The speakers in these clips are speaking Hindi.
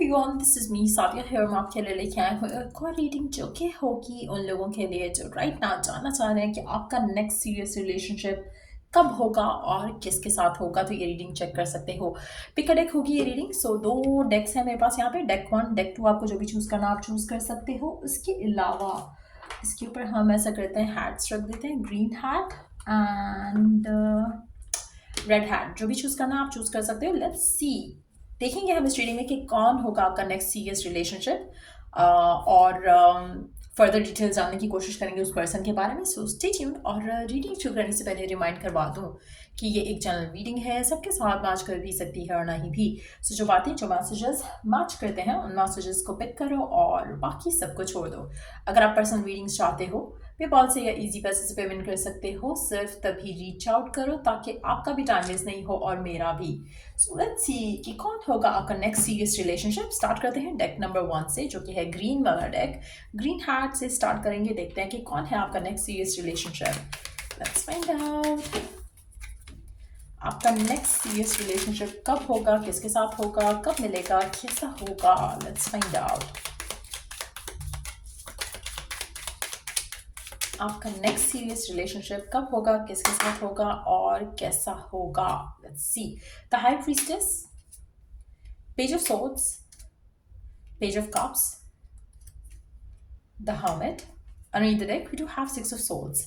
Everyone, this is me Sadia here. मैं आपके लिए लेके आए हूँ एक और रीडिंग जो कि होगी उन लोगों के लिए जो राइट ना जानना चाह रहे हैं कि आपका नेक्स्ट सीरियस रिलेशनशिप कब होगा और किसके साथ होगा। तो ये रीडिंग चेक कर सकते हो। पिक अ डेक होगी ये रीडिंग। सो दो डेक्स है मेरे पास यहाँ पे, डेक 1 डेक 2, आपको जो भी चूज करना आप चूज कर सकते हो। इसके अलावा इसके ऊपर हम ऐसा करते हैं, हैट्स रख देते हैं, green hat and red hat. जो भी चूज करना आप चूज कर सकते हो। लेट्स सी, देखेंगे हम इस रीडिंग में कि कौन होगा आपका नेक्स्ट सीरियस रिलेशनशिप और फर्दर डिटेल जानने की कोशिश करेंगे उस पर्सन के बारे में। So stay tuned. और रीडिंग शुरू करने से पहले रिमाइंड करवा दूं कि ये एक जनरल रीडिंग है, सबके साथ मैच कर भी सकती है और नहीं भी। सो जो बातें जो मैसेजेस मैच करते हैं उन मैसेजेस को पिक करो और बाकी सबको छोड़ दो। अगर आप पर्सनल रीडिंग्स चाहते हो पेपाल से या इजी पैसे से पेमेंट कर सकते हो। सिर्फ तभी रीच आउट करो ताकि आपका भी टाइम वेस्ट नहीं हो और मेरा भी। सो लेट्स सी कि कौन होगा आपका नेक्स्ट सीरियस रिलेशनशिप। स्टार्ट करते हैं डेक नंबर 1 से, जो कि है ग्रीन वाला डेक। ग्रीन हार्ट से स्टार्ट करेंगे, देखते हैं कि कौन है आपका next serious relationship. Let's find out आपका नेक्स्ट सीरियस रिलेशनशिप कब होगा, किसके साथ होगा, कब मिलेगा, कैसा होगा। लेट्स फाइंड आउट आपका नेक्स्ट सीरियस रिलेशनशिप कब होगा, किसके साथ होगा और कैसा होगा। Let's see the high priestess, page of swords, page of cups, the hermit. Underneath the deck we do have 6 of swords।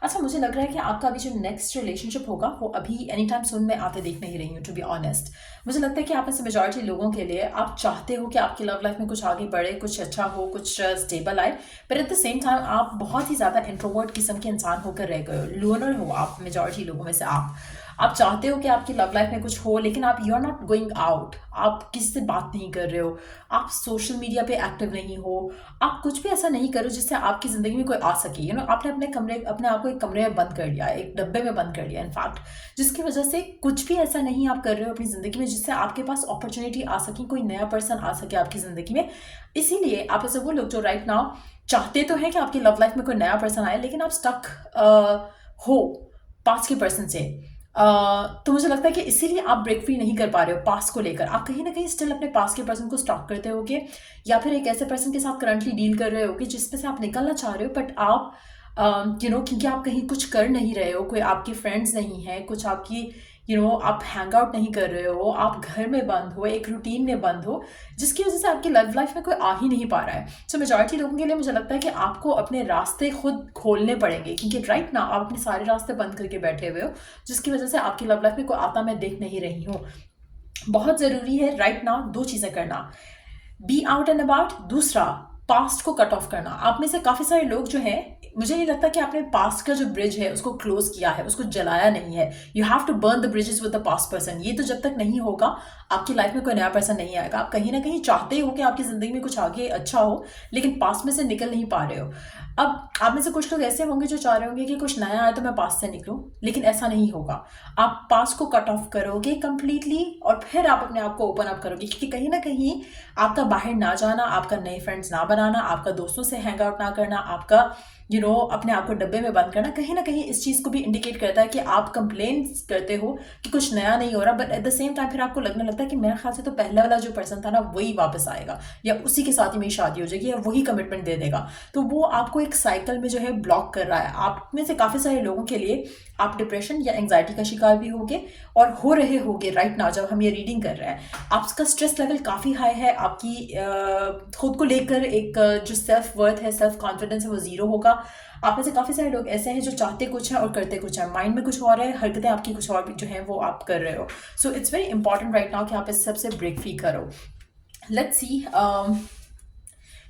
अच्छा, मुझे लग रहा है कि आपका अभी जो नेक्स्ट रिलेशनशिप होगा वो अभी एनी टाइम सुन में आते देख नहीं रही हूँ, टू बी ऑनेस्ट। मुझे लगता है कि आप में से मेजॉरिटी लोगों के लिए आप चाहते हो कि आपकी लव लाइफ में कुछ आगे बढ़े, कुछ अच्छा हो, कुछ स्टेबल आए, पर एट द सेम टाइम आप बहुत ही ज़्यादा इंट्रोवर्ट किस्म के इंसान होकर रह गए हो, लोनर हो आप। मेजॉरिटी लोगों में से आप चाहते हो कि आपकी लव लाइफ में कुछ हो, लेकिन आप you are not going out, आप किसी से बात नहीं कर रहे हो, आप सोशल मीडिया पे एक्टिव नहीं हो, आप कुछ भी ऐसा नहीं करो जिससे आपकी ज़िंदगी में कोई आ सके। आपने अपने आप को एक कमरे में बंद कर लिया, एक डब्बे में बंद कर लिया इनफैक्ट, जिसकी वजह से कुछ भी ऐसा नहीं आप कर रहे हो अपनी ज़िंदगी में जिससे आपके पास अपॉर्चुनिटी आ सके, कोई नया पर्सन आ सके आपकी ज़िंदगी में। इसीलिए आप ऐसे वो लोग जो राइट नाउ चाहते तो हैं कि आपकी लव लाइफ में कोई नया पर्सन आए, लेकिन आप स्टक हो पास्ट के पर्सन से। तो मुझे लगता है कि इसीलिए आप ब्रेक फ्री नहीं कर पा रहे हो पास्ट को लेकर। आप कहीं ना कहीं स्टिल अपने पास्ट के पर्सन को स्टॉक करते होगे, या फिर एक ऐसे पर्सन के साथ करंटली डील कर रहे होगे जिसमें से आप निकलना चाह रहे हो, बट आप क्योंकि आप कहीं कुछ कर नहीं रहे हो, कोई आपके फ्रेंड्स नहीं है, कुछ आपकी आप हैंग आउट नहीं कर रहे हो, आप घर में बंद हो, एक रूटीन में बंद हो, जिसकी वजह से आपकी लव लाइफ में कोई आ ही नहीं पा रहा है। सो मेजॉरिटी लोगों के लिए मुझे लगता है कि आपको अपने रास्ते खुद खोलने पड़ेंगे, क्योंकि राइट ना आप अपने सारे रास्ते बंद करके बैठे हुए हो, जिसकी वजह से आपकी लव लाइफ में कोई आता मैं देख नहीं रही हूँ। बहुत ज़रूरी है राइट नाउ 2 चीज़ें करना, बी आउट एंड अबाउट, दूसरा पास्ट को कट ऑफ करना। आप में से काफ़ी सारे लोग जो हैं, मुझे नहीं लगता कि आपने पास्ट का जो ब्रिज है उसको क्लोज किया है, उसको जलाया नहीं है। You have to burn the bridges with the past person. ये तो जब तक नहीं होगा आपकी लाइफ में कोई नया पर्सन नहीं आएगा। आप कहीं ना कहीं चाहते हो कि आपकी ज़िंदगी में कुछ आगे अच्छा हो, लेकिन पास्ट में से निकल नहीं पा रहे हो। अब आप में से कुछ लोग ऐसे होंगे जो चाह रहे होंगे कि कुछ नया आए तो मैं पास्ट से निकलूं, लेकिन ऐसा नहीं होगा। आप पास्ट को कट ऑफ करोगे कंप्लीटली और फिर आप अपने आप को ओपन अप करोगे, क्योंकि कहीं ना कहीं आपका बाहर ना जाना, आपका नए फ्रेंड्स ना बनाना, आपका दोस्तों से हैंग आउट ना करना, आपका अपने आप को डब्बे में बंद करना, कहीं ना कहीं इस चीज़ को भी इंडिकेट करता है कि आप कंप्लेन करते हो कि कुछ नया नहीं हो रहा, but at the same time फिर आपको लगने लगता है कि मेरे ख्याल से तो पहले वाला जो पर्सन था ना वही वापस आएगा, या उसी के साथ ही मेरी शादी हो जाएगी, या वही कमिटमेंट दे देगा। तो वो आपको एक साइकिल में जो है ब्लॉक कर रहा है। आप में से काफ़ी सारे लोगों के लिए आप डिप्रेशन या एंग्जाइटी का शिकार भी होगे और हो रहे होगे राइट नाउ जब हम ये रीडिंग कर रहे हैं। आपका स्ट्रेस लेवल काफ़ी हाई है, आपकी खुद को लेकर एक जो सेल्फ वर्थ है, सेल्फ कॉन्फिडेंस है, वो ज़ीरो होगा। आप में से काफ़ी सारे लोग ऐसे हैं जो चाहते कुछ है और करते कुछ है, माइंड में कुछ और है, हरकतें आपकी कुछ और जो है वो आप कर रहे हो। So it's very important right now कि आप इस सबसे ब्रेक फ्री करो। लेट्स सी,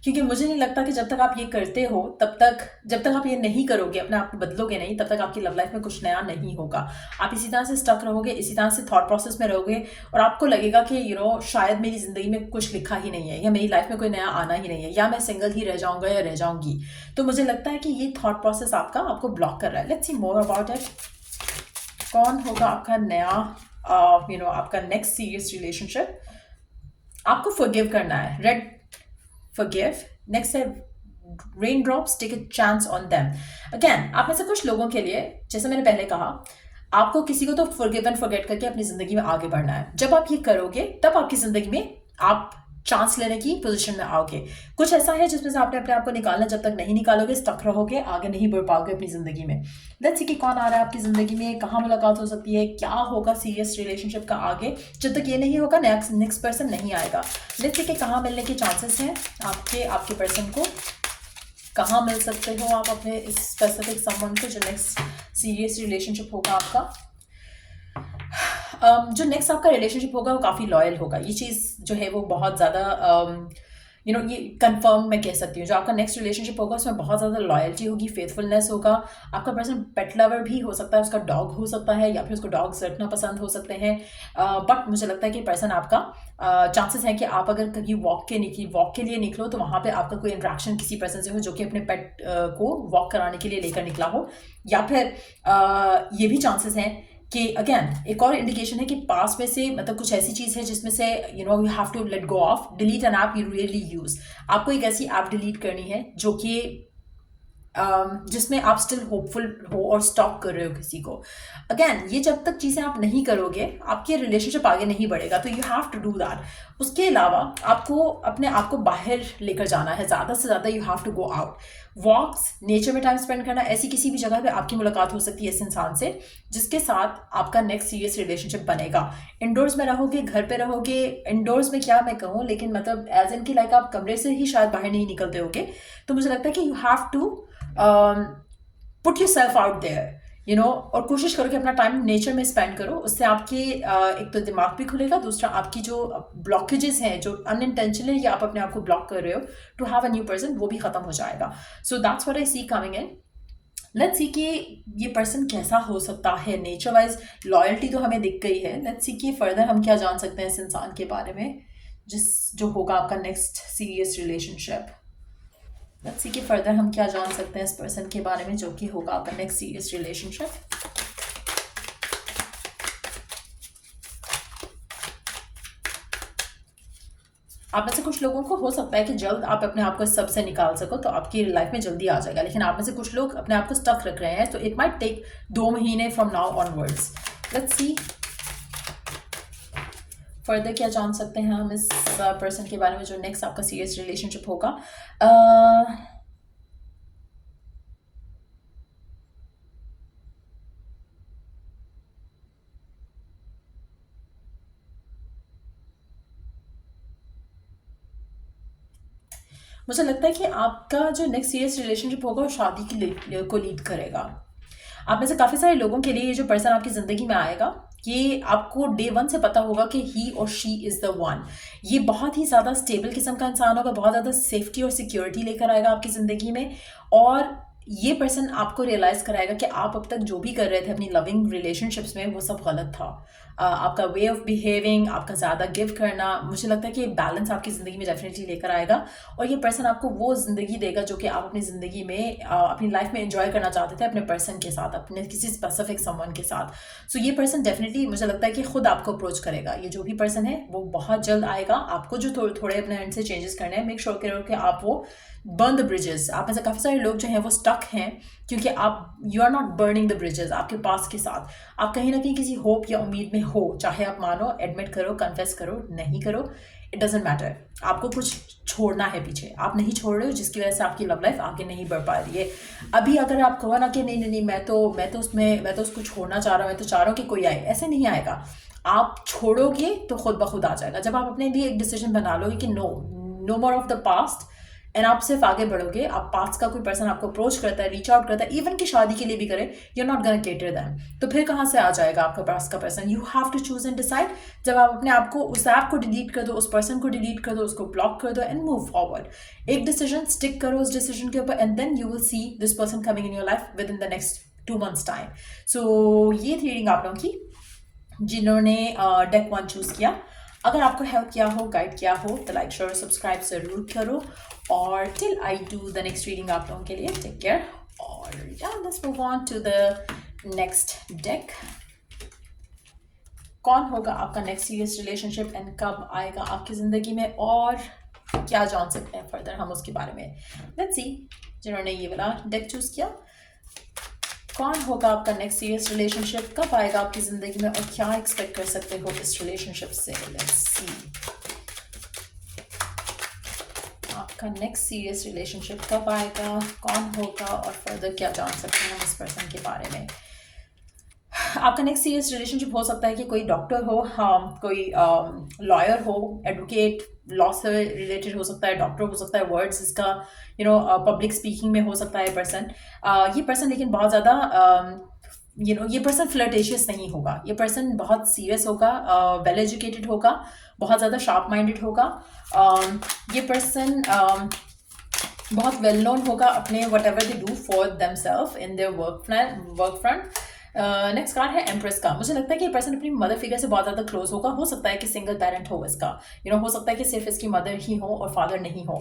क्योंकि मुझे नहीं लगता कि जब तक आप ये करते हो तब तक, जब तक आप ये नहीं करोगे, अपने आप को बदलोगे नहीं, तब तक आपकी लव लाइफ में कुछ नया नहीं होगा। आप इसी तरह से स्टक रहोगे, इसी तरह से थॉट प्रोसेस में रहोगे और आपको लगेगा कि शायद मेरी ज़िंदगी में कुछ लिखा ही नहीं है, या मेरी लाइफ में कोई नया आना ही नहीं है, या मैं सिंगल ही रह जाऊँगा या रह जाऊँगी। तो मुझे लगता है कि ये थॉट प्रोसेस आपको ब्लॉक कर रहा है। Let's see more about it. कौन होगा आपका नया आपका नेक्स्ट सीरियस रिलेशनशिप। आपको फॉरगिव करना है, रेड forgive। next है raindrops, take a chance on them। again आप में से कुछ लोगों के लिए, जैसे मैंने पहले कहा, आपको किसी को तो forgive and forget करके अपनी ज़िंदगी में आगे बढ़ना है। जब आप ये करोगे तब आपकी ज़िंदगी में आप चांस लेने की पोजीशन में आओगे। कुछ ऐसा है जिसमें से आपने अपने आप को निकालना, जब तक नहीं निकालोगे स्टक रहोगे, आगे नहीं बढ़ पाओगे अपनी ज़िंदगी में। लेट्स सी कि कौन आ रहा है आपकी ज़िंदगी में, कहाँ मुलाकात हो सकती है, क्या होगा सीरियस रिलेशनशिप का आगे। जब तक ये नहीं होगा नेक्स्ट पर्सन नहीं आएगा। लेट्स सी कि कहाँ मिलने के चांसेस हैं आपके पर्सन को, कहाँ मिल सकते हो आप अपने इस स्पेसिफिक समवन को जो नेक्स्ट सीरियस रिलेशनशिप होगा आपका। जो नेक्स्ट आपका रिलेशनशिप होगा वो काफ़ी लॉयल होगा। ये चीज़ जो है वो बहुत ज़्यादा ये कंफर्म मैं कह सकती हूँ। जो आपका नेक्स्ट रिलेशनशिप होगा उसमें बहुत ज़्यादा लॉयल्टी होगी, फेथफुलनेस होगा। आपका पर्सन पेट लवर भी हो सकता है, उसका डॉग हो सकता है, या फिर उसको डॉग्स रखना पसंद हो सकते हैं। बट मुझे लगता है कि पर्सन आपका चांसेस है कि आप अगर कभी वॉक के लिए निकलो तो वहाँ पे आपका कोई इंट्रैक्शन किसी पर्सन से हो जो कि अपने पेट को वॉक कराने के लिए लेकर निकला हो। या फिर ये भी चांसेस हैं कि अगेन एक और इंडिकेशन है कि पास में से मतलब कुछ ऐसी चीज़ है जिसमें से you have to let go of, delete an app you really use. आपको एक ऐसी ऐप डिलीट करनी है जो कि जिसमें आप स्टिल होपफुल हो और स्टॉक कर रहे हो किसी को। अगेन ये जब तक चीज़ें आप नहीं करोगे आपके रिलेशनशिप आगे नहीं बढ़ेगा, तो you have to do that. उसके अलावा आपको अपने आप को बाहर लेकर जाना है, ज़्यादा से ज़्यादा you have to go out, walks, nature में टाइम स्पेंड करना। ऐसी किसी भी जगह पे आपकी मुलाकात हो सकती है इस इंसान से जिसके साथ आपका नेक्स्ट सीरियस रिलेशनशिप बनेगा। इंडोर्स में रहोगे, घर पे रहोगे, इंडोर्स में क्या मैं कहूँ, लेकिन मतलब एज इन की लाइक आप कमरे से ही शायद बाहर नहीं निकलते होगे। तो मुझे लगता है कि you have to put yourself out there और कोशिश करो कि अपना टाइम नेचर में स्पेंड करो। उससे आपके एक तो दिमाग भी खुलेगा, दूसरा आपकी जो ब्लॉकेजेस हैं जो अनइंटेंशनली या आप अपने आप को ब्लॉक कर रहे हो to have a new person, वो भी खत्म हो जाएगा। So that's what I see coming in. Let's see कि ये पर्सन कैसा हो सकता है। नेचर वाइज लॉयल्टी तो हमें दिख गई है। लेट्स सी कि फर्दर हम क्या जान सकते हैं इस इंसान के बारे में जो होगा आपका next serious relationship. Let's see कि फर्दर हम क्या जान सकते हैं इस पर्सन के बारे में जो कि होगा आपका नेक्स्ट सीरियस रिलेशनशिप। आप में से कुछ लोगों को हो सकता है कि जल्द आप अपने आप को इस सब से निकाल सको, तो आपकी लाइफ में जल्दी आ जाएगा। लेकिन आप में से कुछ लोग अपने आप को स्टक रख रहे हैं, तो इट माइट टेक 2 महीने from now onwards. Let's see further क्या जान सकते हैं हम इस पर्सन के बारे में जो नेक्स्ट आपका सीरियस रिलेशनशिप होगा। मुझे लगता है कि आपका जो नेक्स्ट सीरियस रिलेशनशिप होगा वो शादी को लीड करेगा। आप में से काफ़ी सारे लोगों के लिए ये जो पर्सन आपकी ज़िंदगी में आएगा ये आपको डे 1 से पता होगा कि ही और शी इज़ द वन। ये बहुत ही ज़्यादा स्टेबल किस्म का इंसान होगा, बहुत ज़्यादा सेफ्टी और सिक्योरिटी लेकर आएगा आपकी ज़िंदगी में। और ये पर्सन आपको रियलाइज़ कराएगा कि आप अब तक जो भी कर रहे थे अपनी लविंग रिलेशनशिप्स में वो सब गलत था। आपका वे ऑफ बिहेविंग, आपका ज़्यादा गिव करना, मुझे लगता है कि बैलेंस आपकी ज़िंदगी में डेफिनेटली लेकर आएगा। और ये पर्सन आपको वो ज़िंदगी देगा जो कि आप अपनी ज़िंदगी में अपनी लाइफ में एंजॉय करना चाहते थे अपने पर्सन के साथ, अपने किसी स्पेसिफिक समवन के साथ। सो ये पर्सन डेफिनेटली मुझे लगता है कि खुद आपको अप्रोच करेगा। ये जो भी पर्सन है वो बहुत जल्द आएगा। आपको जो थोड़े अपने एंड से चेंजेस करने हैं, मेक श्योर करो कि आप वो बर्न द ब्रिजेस। आप में से काफ़ी सारे लोग जो हैं वो स्टक हैं क्योंकि आप you are not burning the bridges आपके पास के साथ। आप कहीं ना कहीं किसी होप या उम्मीद में हो, चाहे आप मानो, एडमिट करो, कन्फेस करो, नहीं करो, इट डजेंट मैटर। आपको कुछ छोड़ना है पीछे, आप नहीं छोड़ रहे हो जिसकी वजह से आपकी लव लाइफ आगे नहीं बढ़ पा रही है। अभी अगर आप कहो ना कि नहीं मैं तो उसको छोड़ना चाह रहा हूँ, मैं तो चाह रहा हूँ कि कोई आए, ऐसे नहीं आएगा। आप छोड़ोगे तो खुद ब खुद आ जाएगा। जब आप अपने लिए एक डिसीजन बना लोगे कि no more of the past, and आप सिर्फ आगे बढ़ोगे। आप पास्ट का कोई पर्सन आपको अप्रोच करता है, रीच आउट करता है, इवन की शादी के लिए भी करे, you are not gonna cater them, तो फिर कहाँ से आ जाएगा आपका पास का person. You have to choose and decide. जब आप अपने आप को उस ऐप को डिलीट कर दो, उस पर्सन को डिलीट कर दो, उसको ब्लॉक कर दो एंड मूव फॉरवर्ड। एक डिसीजन स्टिक करो उस डिसीजन के ऊपर, and then you will see this person coming in your life within the next 2 months time. So ये थी रीडिंग आप लोगों की जिन्होंने डेक 1 चूज किया। अगर आपको हेल्प किया हो, गाइड किया हो, तो लाइक शेयर सब्सक्राइब जरूर करो। और till I do the next reading आप लोगों के लिए टेक केयर। और let's move on to the next deck. कौन होगा आपका नेक्स्ट सीरियस रिलेशनशिप एंड कब आएगा आपकी ज़िंदगी में, और क्या जान सकते हैं फर्दर हम उसके बारे में। लेट्स सी जिन्होंने ये वाला डेक चूज किया, कौन होगा आपका नेक्स्ट सीरियस रिलेशनशिप, कब आएगा आपकी ज़िंदगी में, और क्या एक्सपेक्ट कर सकते हो इस रिलेशनशिप से। Let's see. आपका नेक्स्ट सीरियस रिलेशनशिप कब आएगा, कौन होगा और फर्दर क्या जान सकते हैं हम इस पर्सन के बारे में। आपका नेक्स्ट सीरियस रिलेशनशिप हो सकता है कि कोई डॉक्टर हो, कोई लॉयर हो, एडवोकेट, लॉ से रिलेटेड हो सकता है, डॉक्टर हो सकता है, वर्ड्स इसका पब्लिक स्पीकिंग में हो सकता है पर्सन। ये पर्सन लेकिन बहुत ज़्यादा ये पर्सन फ्लर्टेशियस नहीं होगा, ये पर्सन बहुत सीरियस होगा, वेल एजुकेटेड होगा, बहुत ज़्यादा शार्प माइंडेड होगा। ये पर्सन बहुत वेल नोन होगा अपने whatever they do for themselves in their work front. Next card है एम्प्रेस का। मुझे लगता है कि ये पर्सन अपनी मदर फिगर से बहुत ज़्यादा क्लोज होगा। हो सकता है कि सिंगल पेरेंट हो इसका, हो सकता है कि सिर्फ इसकी मदर ही हो और फादर नहीं हो।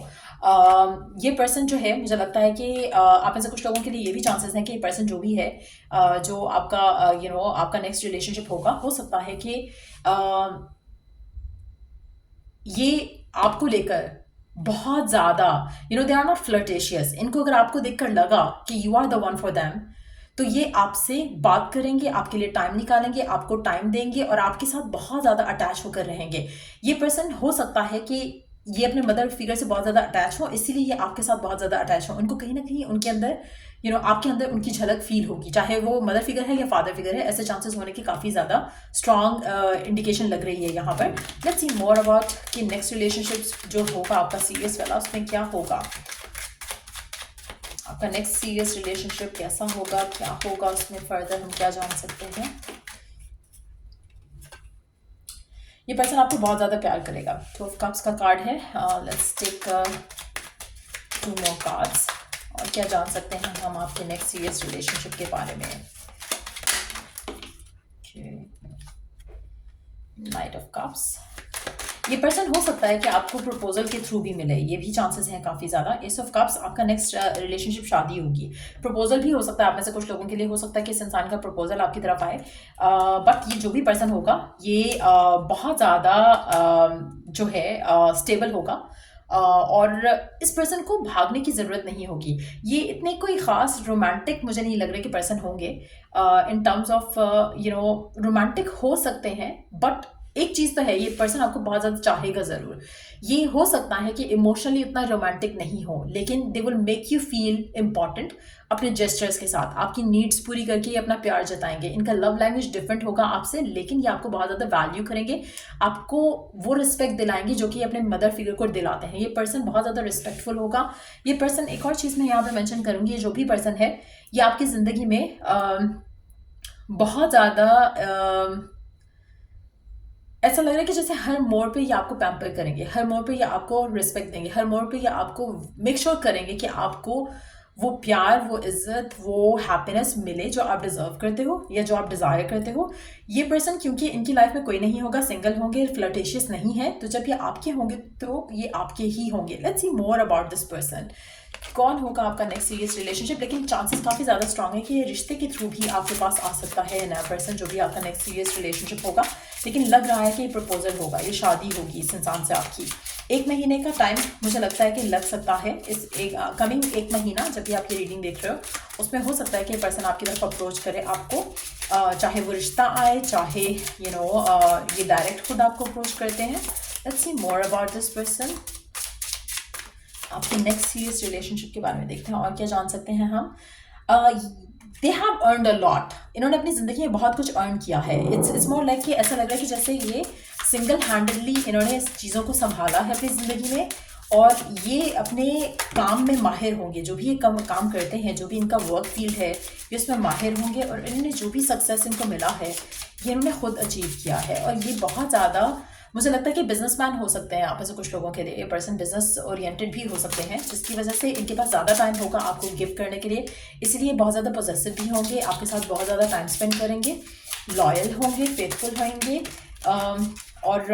ये पर्सन जो है, मुझे लगता है कि आप में से कुछ लोगों के लिए ये भी चांसेस हैं कि ये पर्सन जो भी है, जो आपका आपका नेक्स्ट रिलेशनशिप होगा, हो सकता है कि ये आपको लेकर बहुत ज़्यादा दे आर नॉट फ्लर्टेशियस। इनको अगर आपको देखकर लगा कि you are the one for them, तो ये आपसे बात करेंगे, आपके लिए टाइम निकालेंगे, आपको टाइम देंगे और आपके साथ बहुत ज़्यादा अटैच होकर रहेंगे। ये पर्सन हो सकता है कि ये अपने मदर फिगर से बहुत ज़्यादा अटैच हो, इसीलिए ये आपके साथ बहुत ज़्यादा अटैच हो। उनको कहीं ना कहीं उनके अंदर आपके अंदर उनकी झलक फील होगी, चाहे वो मदर फिगर है या फादर फिगर है। ऐसे चांसेस होने की काफ़ी ज़्यादा स्ट्रॉन्ग इंडिकेशन लग रही है यहाँ पर। लेट्स सी मोर अबाउट कि नेक्स्ट रिलेशनशिप जो होगा आपका सीरियस वाला, उसमें क्या होगा। आपका नेक्स्ट सीरियस रिलेशनशिप कैसा होगा, क्या होगा, उसमें फर्दर हम क्या जान सकते हैं। ये पर्सन आपको बहुत ज़्यादा प्यार करेगा। 2 ऑफ कप्स का कार्ड है। Let's take 2 more cards. और क्या जान सकते हैं हम आपके नेक्स्ट सीरियस रिलेशनशिप के बारे में। Night of cups. ये पर्सन हो सकता है कि आपको प्रपोजल के थ्रू भी मिले, ये भी चांसेस हैं काफ़ी ज़्यादा। एस ऑफ कप्स, आपका नेक्स्ट रिलेशनशिप शादी होगी। प्रपोजल भी हो सकता है, आप में से कुछ लोगों के लिए हो सकता है कि इस इंसान का प्रपोजल आपकी तरफ आए। बट ये जो भी पर्सन होगा, ये बहुत ज़्यादा जो है स्टेबल होगा। और इस पर्सन को भागने की ज़रूरत नहीं होगी। ये इतने कोई ख़ास रोमांटिक मुझे नहीं लग रहा कि पर्सन होंगे। इन टर्म्स ऑफ रोमांटिक हो सकते हैं, बट एक चीज़ तो है, ये पर्सन आपको बहुत ज़्यादा चाहेगा ज़रूर। ये हो सकता है कि इमोशनली उतना रोमांटिक नहीं हो, लेकिन they will make you feel important अपने जेस्चर्स के साथ, आपकी नीड्स पूरी करके ये अपना प्यार जताएंगे। इनका लव लैंग्वेज डिफरेंट होगा आपसे, लेकिन ये आपको बहुत ज़्यादा वैल्यू करेंगे, आपको वो रिस्पेक्ट दिलाएंगे जो कि अपने मदर फिगर को दिलाते हैं। ये पर्सन बहुत ज़्यादा रिस्पेक्टफुल होगा। ये पर्सन, एक और चीज़ मैं यहाँ पे मेंशन करूँगी, ये जो भी पर्सन है, ये आपकी ज़िंदगी में बहुत ज़्यादा ऐसा लग रहा है कि जैसे हर मोड़ पे ये आपको पैम्पर करेंगे, हर मोड़ पे ये आपको रिस्पेक्ट देंगे, हर मोड़ पे ये आपको मेक श्योर करेंगे कि आपको वो प्यार, वो इज्जत, वो हैप्पीनेस मिले जो आप डिजर्व करते हो या जो आप डिज़ायर करते हो। ये पर्सन, क्योंकि इनकी लाइफ में कोई नहीं होगा, सिंगल होंगे, फ्लर्टेशियस नहीं है, तो जब ये आपके होंगे तो ये आपके ही होंगे। Let's see more about this person. कौन होगा आपका नेक्स्ट सीरियस रिलेशनशिप। लेकिन चांसेस काफ़ी ज़्यादा स्ट्रांग है कि ये रिश्ते के थ्रू भी आपके पास आ सकता है नया पर्सन, जो भी आपका नेक्स्ट सीरियस रिलेशनशिप होगा। लेकिन लग रहा है कि ये प्रपोजल होगा, ये शादी होगी इस इंसान से आपकी। 1 महीने का टाइम मुझे लगता है कि लग सकता है। इस कमिंग 1 महीना जब भी आप ये रीडिंग देख रहे हो, उसमें हो सकता है कि पर्सन आपकी तरफ अप्रोच करे आपको, चाहे वो रिश्ता आए, चाहे ये डायरेक्ट खुद आपको अप्रोच करते हैं। Let's see more about this person. आपके नेक्स्ट सीरियस रिलेशनशिप के बारे में देखते हैं और क्या जान सकते हैं हम। They have earned a lot. इन्होंने अपनी ज़िंदगी में बहुत कुछ अर्न किया है। इट्स मोर लाइक कि ऐसा लग रहा है कि जैसे ये सिंगल हैंडेडली इन्होंने इस चीज़ों को संभाला है अपनी ज़िंदगी में, और ये अपने काम में माहिर होंगे। जो भी ये काम करते हैं, जो भी इनका वर्क फील्ड है, ये उसमें माहिर होंगे। और इन्होंने जो भी सक्सेस इनको मिला है, ये इन्होंने खुद अचीव किया है। और ये बहुत ज़्यादा, मुझे लगता है कि बिजनेसमैन हो सकते हैं आप में से कुछ लोगों के लिए। ये पर्सन बिजनेस ओरिएंटेड भी हो सकते हैं, जिसकी वजह से इनके पास ज़्यादा टाइम होगा आपको गिफ्ट करने के लिए। इसीलिए बहुत ज़्यादा पॉसेसिव भी होंगे, आपके साथ बहुत ज़्यादा टाइम स्पेंड करेंगे, लॉयल होंगे, फेथफुल होंगे। और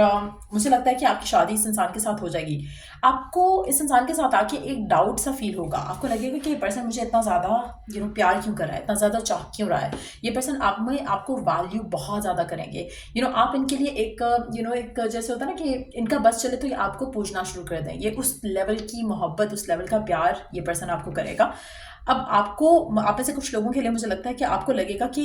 मुझे लगता है कि आपकी शादी इस इंसान के साथ हो जाएगी। आपको इस इंसान के साथ आके एक डाउट सा फील होगा। आपको लगेगा कि ये पर्सन मुझे इतना ज़्यादा प्यार क्यों कर रहा है, इतना ज़्यादा चाह क्यों रहा है। ये पर्सन आप में आपको वैल्यू बहुत ज़्यादा करेंगे। आप इनके लिए एक एक जैसे होता है ना कि इनका बस चले तो ये आपको पूछना शुरू कर दें। ये उस लेवल की मोहब्बत, उस लेवल का प्यार ये पर्सन आपको करेगा। अब आपको, आप में से कुछ लोगों के लिए मुझे लगता है कि आपको लगेगा कि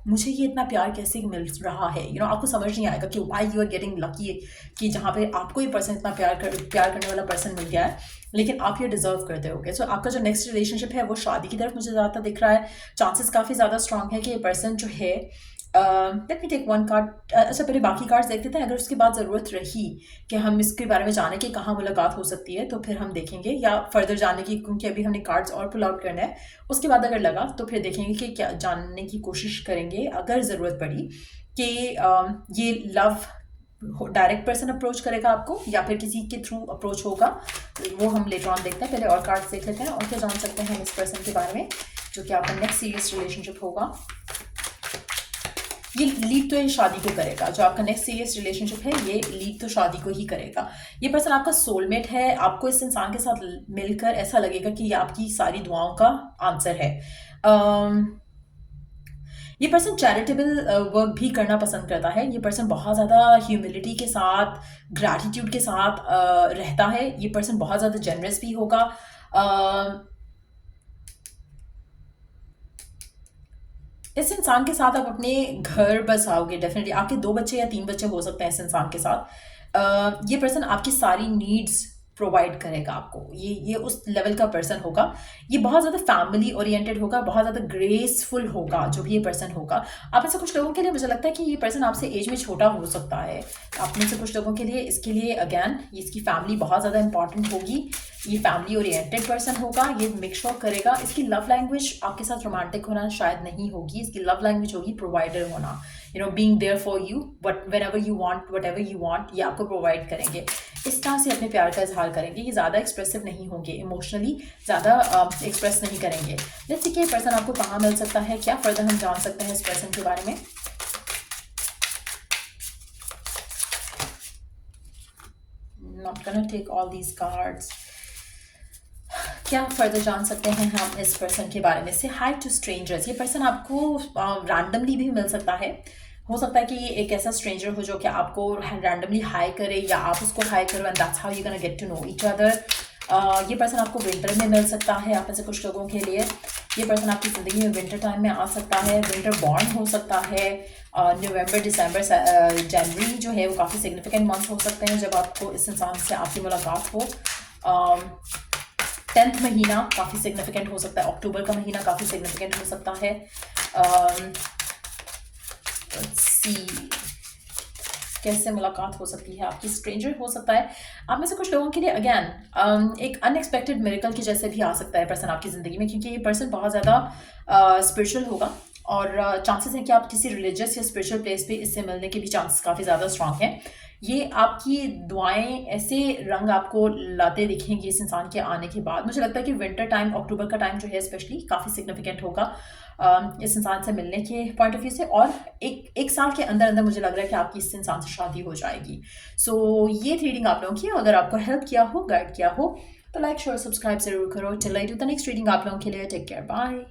मुझे ये इतना प्यार कैसे मिल रहा है, आपको समझ नहीं आएगा कि why you are getting lucky कि जहाँ पे आपको ये पर्सन इतना प्यार करने वाला पर्सन मिल गया है, लेकिन आप ये डिजर्व करते होगे। सो आपका जो नेक्स्ट रिलेशनशिप है वो शादी की तरफ मुझे ज़्यादा दिख रहा है। चांसेस काफ़ी ज़्यादा स्ट्रांग है कि ये पर्सन जो है, let me take one card. अच्छा, पहले बाकी कार्ड्स देख लेते हैं। अगर उसके बाद ज़रूरत रही कि हम इसके बारे में जाने कि कहाँ मुलाकात हो सकती है, तो फिर हम देखेंगे, या फर्दर जानने की, क्योंकि अभी हमने कार्ड्स और पुल आउट करना है। उसके बाद अगर लगा तो फिर देखेंगे कि क्या जानने की कोशिश करेंगे, अगर ज़रूरत पड़ी कि ये लव डायरेक्ट पर्सन अप्रोच करेगा आपको या फिर किसी के थ्रू अप्रोच होगा, वो हम लेटर ऑन देखते हैं। पहले और कार्ड्स देख लेते हैं और क्या जान सकते हैं हम इस पर्सन के बारे में जो कि आपका नेक्स्ट सीरियस रिलेशनशिप होगा। ये लीड तो ये शादी को करेगा। जो आपका नेक्स्ट सीरियस रिलेशनशिप है ये लीड तो शादी को ही करेगा। ये पर्सन आपका सोलमेट है। आपको इस इंसान के साथ मिलकर ऐसा लगेगा कि ये आपकी सारी दुआओं का आंसर है। ये पर्सन चैरिटेबल वर्क भी करना पसंद करता है। ये पर्सन बहुत ज़्यादा ह्यूमिलिटी के साथ, ग्रैटिट्यूड के साथ रहता है। ये पर्सन बहुत ज़्यादा जेनरस भी होगा। इस इंसान के साथ आप अपने घर बसाओगे डेफिनेटली। आपके 2 बच्चे या 3 बच्चे हो सकते हैं इस इंसान के साथ। ये पर्सन आपकी सारी नीड्स प्रोवाइड करेगा आपको। ये उस लेवल का पर्सन होगा। ये बहुत ज़्यादा फैमिली ओरिएंटेड होगा, बहुत ज़्यादा ग्रेसफुल होगा जो भी ये पर्सन होगा। आप में से कुछ लोगों के लिए मुझे लगता है कि ये पर्सन आपसे एज में छोटा हो सकता है। आप में से कुछ लोगों के लिए इसके लिए अगैन इसकी फैमिली बहुत ज़्यादा इंपॉर्टेंट होगी। ये फैमिली ओरिएंटेड पर्सन होगा। ये मेक श्योर करेगा। इसकी लव लैंग्वेज आपके साथ रोमांटिक होना शायद नहीं होगी। इसकी लव लैंग्वेज होगी प्रोवाइडर होना। Being there for you, but whenever you want, whatever you want, ये आपको प्रोवाइड करेंगे। इस तरह से अपने प्यार का इजहार करेंगे। ये ज़्यादा एक्सप्रेसिव नहीं होंगे, इमोशनली ज़्यादा एक्सप्रेस नहीं करेंगे। लेट्स सी कि ये पर्सन आपको कहाँ मिल सकता है, क्या फर्दर हम जान सकते हैं इस पर्सन के बारे में। Not gonna take all these cards. क्या फर्दर जान सकते हैं हम इस पर्सन के बारे में। से हाई टू स्ट्रेंजर्स। ये पर्सन आपको रैंडमली भी मिल सकता है। हो सकता है कि ये एक ऐसा स्ट्रेंजर हो जो कि आपको रैंडमली हाई करे या आप उसको हाई करो, and that's how you gonna get to know each other. ये पर्सन आपको विंटर में मिल सकता है। आप में से कुछ लोगों के लिए ये पर्सन आपकी ज़िंदगी में विंटर टाइम में आ सकता है। विंटर बॉर्न हो सकता है। नवंबर, दिसंबर, जनवरी जो है वो काफ़ी सिग्निफिकेंट मंथ हो सकते हैं जब आपको इस इंसान से आपकी मुलाकात हो। 10th महीना काफ़ी सिग्निफिकेंट हो सकता है। अक्टूबर का महीना काफ़ी सिग्निफिकेंट हो सकता है। सी कैसे मुलाकात हो सकती है आपकी। स्ट्रेंजर हो सकता है। आप में से कुछ लोगों के लिए अगेन एक अनएक्सपेक्टेड मिरेकल की जैसे भी आ सकता है पर्सन आपकी ज़िंदगी में, क्योंकि ये पर्सन बहुत ज़्यादा स्पिरिचुअल होगा और चांसेस हैं कि आप किसी रिलीजियस या स्पिरिचुअल प्लेस पे इससे मिलने के भी चांसेस काफ़ी ज़्यादा स्ट्रांग हैं। ये आपकी दुआएं ऐसे रंग आपको लाते दिखेंगे इस इंसान के आने के बाद। मुझे लगता है कि विंटर टाइम, अक्टूबर का टाइम जो है स्पेशली काफ़ी सिग्निफिकेंट होगा इस इंसान से मिलने के पॉइंट ऑफ व्यू से। और एक साल के अंदर अंदर मुझे लग रहा है कि आपकी इस इंसान से शादी हो जाएगी। सो ये रीडिंग आप लोगों की, अगर आपको हेल्प किया हो, गाइड किया हो, तो लाइक, शेयर, सब्सक्राइब जरूर करो। Till I do the next reading आप लोगों के लिए, टेक केयर, बाय।